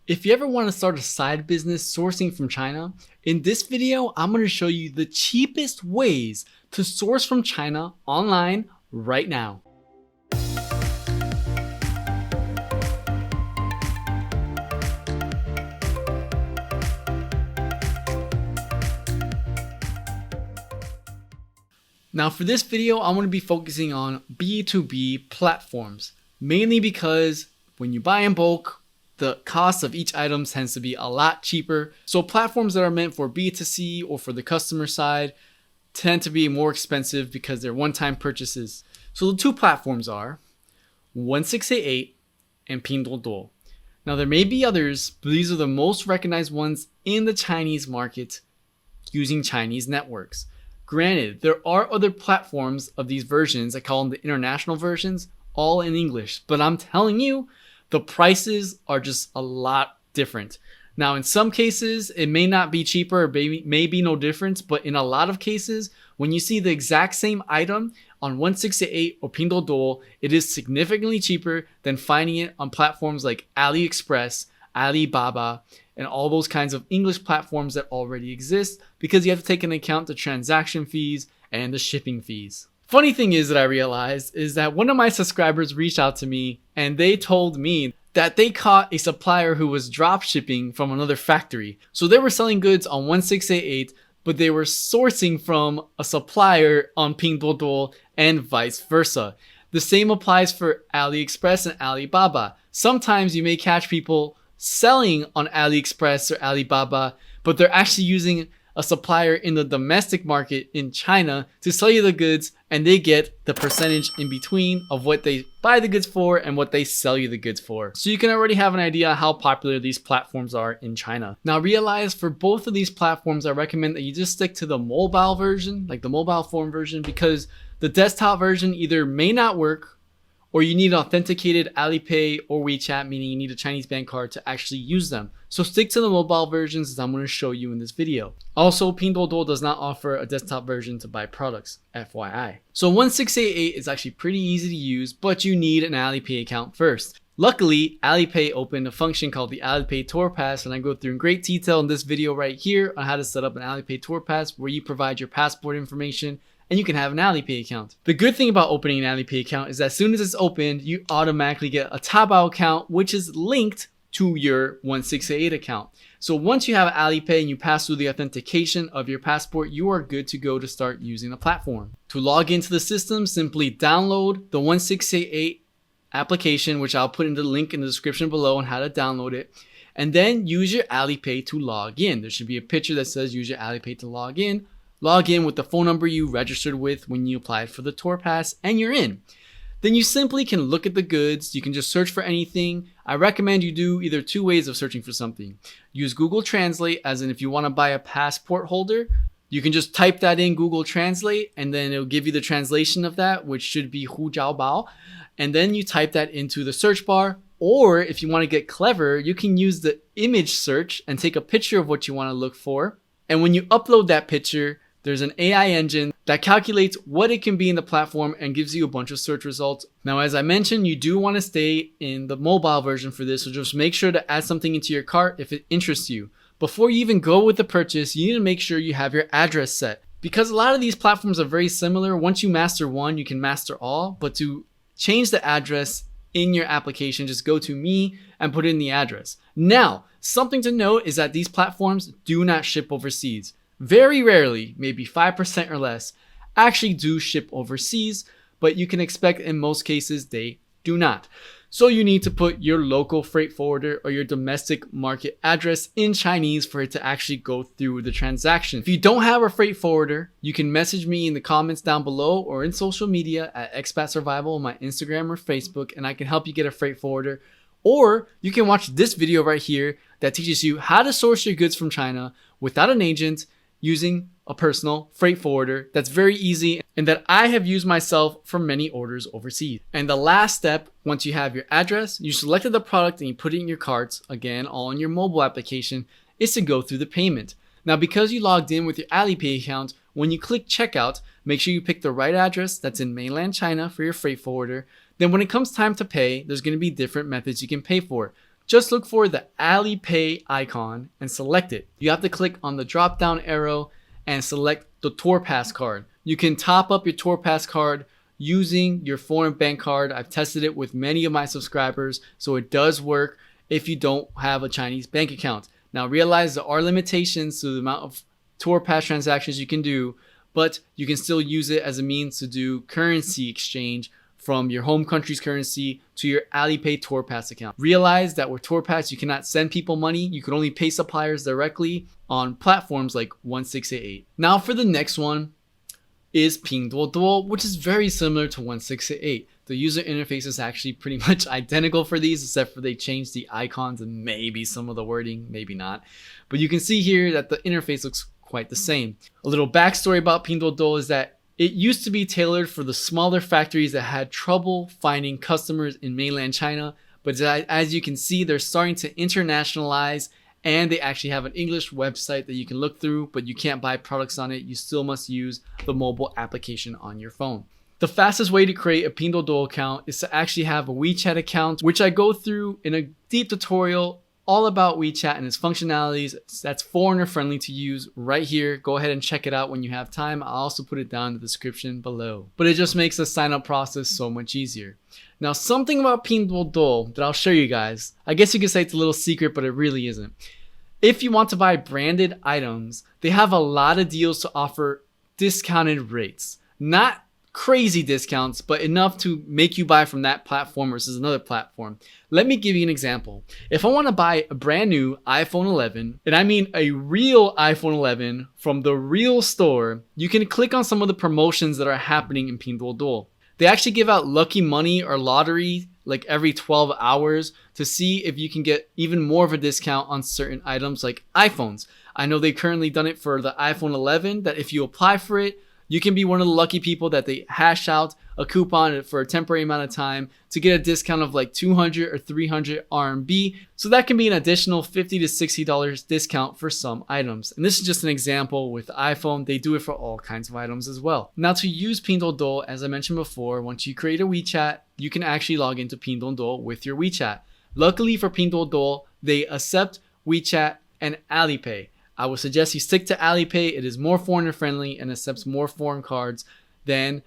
If you ever want to start a side business sourcing from China, in this video, I'm going to show you the cheapest ways to source from China online right now. Now for this video, I'm going to be focusing on B2B platforms, mainly because when you buy in bulk, the cost of each item tends to be a lot cheaper. So platforms that are meant for B2C or for the customer side tend to be more expensive because they're one-time purchases. So the two platforms are 1688 and Pinduoduo. Now there may be others, but these are the most recognized ones in the Chinese market using Chinese networks. Granted, there are other platforms of these versions, I call them the international versions, all in English, but I'm telling you, the prices are just a lot different. Now, in some cases, it may not be cheaper or may be no difference, but in a lot of cases, when you see the exact same item on 1688 or Pinduoduo, it is significantly cheaper than finding it on platforms like AliExpress, Alibaba, and all those kinds of English platforms that already exist, because you have to take into account the transaction fees and the shipping fees. Funny thing is that I realized is that one of my subscribers reached out to me and they told me that they caught a supplier who was drop shipping from another factory. So they were selling goods on 1688, but they were sourcing from a supplier on Pinduoduo and vice versa. The same applies for AliExpress and Alibaba. Sometimes you may catch people selling on AliExpress or Alibaba, but they're actually using a supplier in the domestic market in China to sell you the goods, and they get the percentage in between of what they buy the goods for and what they sell you the goods for. So you can already have an idea how popular these platforms are in China. Now realize for both of these platforms, I recommend that you just stick to the mobile version, like the mobile phone version, because the desktop version either may not work, or you need authenticated Alipay or WeChat, meaning you need a Chinese bank card to actually use them. So stick to the mobile versions as I'm going to show you in this video. Also, Pinduoduo does not offer a desktop version to buy products, FYI. So 1688 is actually pretty easy to use, but you need an Alipay account first. Luckily, Alipay opened a function called the Alipay Tour Pass, and I go through in great detail in this video right here on how to set up an Alipay Tour Pass, where you provide your passport information and you can have an Alipay account. The good thing about opening an Alipay account is that as soon as it's opened, you automatically get a Taobao account, which is linked to your 1688 account. So once you have Alipay and you pass through the authentication of your passport, you are good to go to start using the platform. To log into the system, simply download the 1688 application, which I'll put in the link in the description below on how to download it. And then use your Alipay to log in. There should be a picture that says use your Alipay to log in. Log in with the phone number you registered with when you applied for the tour pass, and you're in. Then you simply can look at the goods. You can just search for anything. I recommend you do either two ways of searching for something. Use Google Translate, as in if you want to buy a passport holder, you can just type that in Google Translate, and then it'll give you the translation of that, which should be Hu Jiao Bao. And then you type that into the search bar. Or if you want to get clever, you can use the image search and take a picture of what you want to look for. And when you upload that picture, there's an AI engine that calculates what it can be in the platform and gives you a bunch of search results. Now, as I mentioned, you do want to stay in the mobile version for this, so just make sure to add something into your cart if it interests you. Before you even go with the purchase, you need to make sure you have your address set. Because a lot of these platforms are very similar. Once you master one, you can master all. But to change the address in your application, just go to Me and put in the address. Now, something to note is that these platforms do not ship overseas. Very rarely, maybe 5% or less, actually do ship overseas, but you can expect in most cases they do not. So you need to put your local freight forwarder or your domestic market address in Chinese for it to actually go through the transaction. If you don't have a freight forwarder, you can message me in the comments down below or in social media at Expat Survival on my Instagram or Facebook, and I can help you get a freight forwarder. Or you can watch this video right here that teaches you how to source your goods from China without an agent, using a personal freight forwarder. That's very easy and that I have used myself for many orders overseas. And the last step, once you have your address, you selected the product and you put it in your carts, again, all in your mobile application, is to go through the payment. Now, because you logged in with your Alipay account, when you click checkout, make sure you pick the right address that's in mainland China for your freight forwarder. Then when it comes time to pay, there's going to be different methods you can pay for. just look for the Alipay icon and select it. You have to click on the drop down arrow and select the TourPass card. You can top up your TourPass card using your foreign bank card. I've tested it with many of my subscribers, so it does work if you don't have a Chinese bank account. Now realize there are limitations to the amount of TourPass transactions you can do, but you can still use it as a means to do currency exchange from your home country's currency to your Alipay TourPass account. Realize that with TourPass, you cannot send people money. You can only pay suppliers directly on platforms like 1688. Now for the next one is Pinduoduo, which is very similar to 1688. The user interface is actually pretty much identical for these, except for they changed the icons and maybe some of the wording, maybe not. But you can see here that the interface looks quite the same. A little backstory about Pinduoduo is that it used to be tailored for the smaller factories that had trouble finding customers in mainland China, but as you can see, they're starting to internationalize, and they actually have an English website that you can look through, but you can't buy products on it. You still must use the mobile application on your phone. The fastest way to create a Pinduoduo account is to actually have a WeChat account, which I go through in a deep tutorial all about WeChat and its functionalities. That's foreigner friendly to use right here. Go ahead and check it out when you have time. I'll also put it down in the description below. But it just makes the sign up process so much easier. Now, something about Pinduoduo that I'll show you guys. I guess you could say it's a little secret, but it really isn't. If you want to buy branded items, they have a lot of deals to offer discounted rates. Not crazy discounts, but enough to make you buy from that platform versus another platform. Let me give you an example. If I want to buy a brand new iPhone 11, and I mean a real iPhone 11 from the real store, you can click on some of the promotions that are happening in Pinduoduo. They actually give out lucky money or lottery like every 12 hours to see if you can get even more of a discount on certain items like iPhones. I know they've currently done it for the iPhone 11, that if you apply for it, you can be one of the lucky people that they hash out a coupon for a temporary amount of time to get a discount of like 200 or 300 RMB. So that can be an additional $50 to $60 discount for some items. And this is just an example with the iPhone. They do it for all kinds of items as well. Now to use Pinduoduo, as I mentioned before, once you create a WeChat, you can actually log into Pinduoduo with your WeChat. Luckily for Pinduoduo, they accept WeChat and Alipay. I would suggest you stick to Alipay. It is more foreigner friendly and accepts more foreign cards than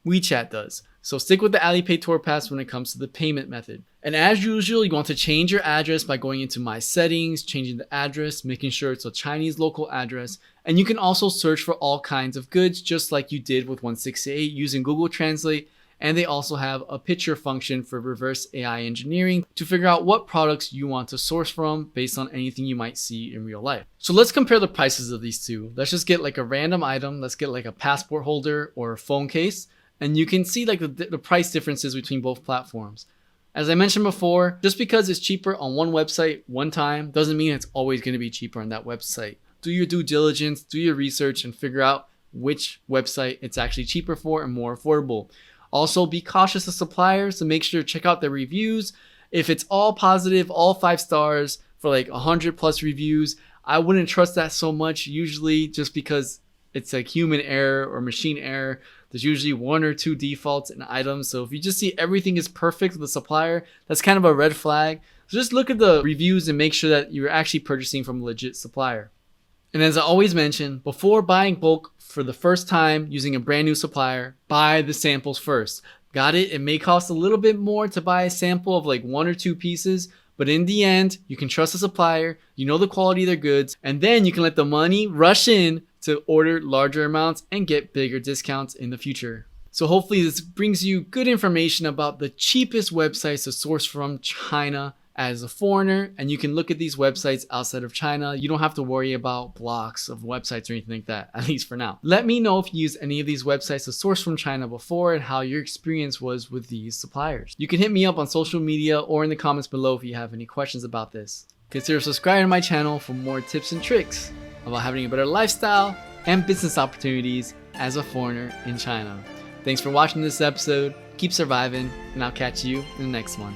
WeChat does. So stick with the Alipay TourPass when it comes to the payment method. And as usual, you want to change your address by going into My Settings, changing the address, making sure it's a Chinese local address. And you can also search for all kinds of goods, just like you did with 1688 using Google Translate. And they also have a picture function for reverse AI engineering to figure out what products you want to source from based on anything you might see in real life. So let's compare the prices of these two. Let's just get like a random item. Let's get like a passport holder or a phone case. And you can see like the price differences between both platforms. As I mentioned before, just because it's cheaper on one website one time doesn't mean it's always going to be cheaper on that website. Do your due diligence, do your research, and figure out which website it's actually cheaper for and more affordable. Also, be cautious of suppliers, so make sure to check out their reviews. If it's all positive, all 5 stars for like 100 plus reviews, I wouldn't trust that so much usually, just because it's like human error or machine error. There's usually 1 or 2 defaults in items. So if you just see everything is perfect with the supplier, that's kind of a red flag. So just look at the reviews and make sure that you're actually purchasing from a legit supplier. And as I always mention, before buying bulk for the first time using a brand new supplier, buy the samples first. Got it? It may cost a little bit more to buy a sample of like 1 or 2 pieces, but in the end, you can trust the supplier, you know the quality of their goods, and then you can let the money rush in to order larger amounts and get bigger discounts in the future. So hopefully this brings you good information about the cheapest websites to source from China as a foreigner, and you can look at these websites outside of China. You don't have to worry about blocks of websites or anything like that, at least for now. Let me know if you used any of these websites to source from China before and how your experience was with these suppliers. You can hit me up on social media or in the comments below if you have any questions about this. Consider subscribing to my channel for more tips and tricks about having a better lifestyle and business opportunities as a foreigner in China. Thanks for watching this episode. Keep surviving, and I'll catch you in the next one.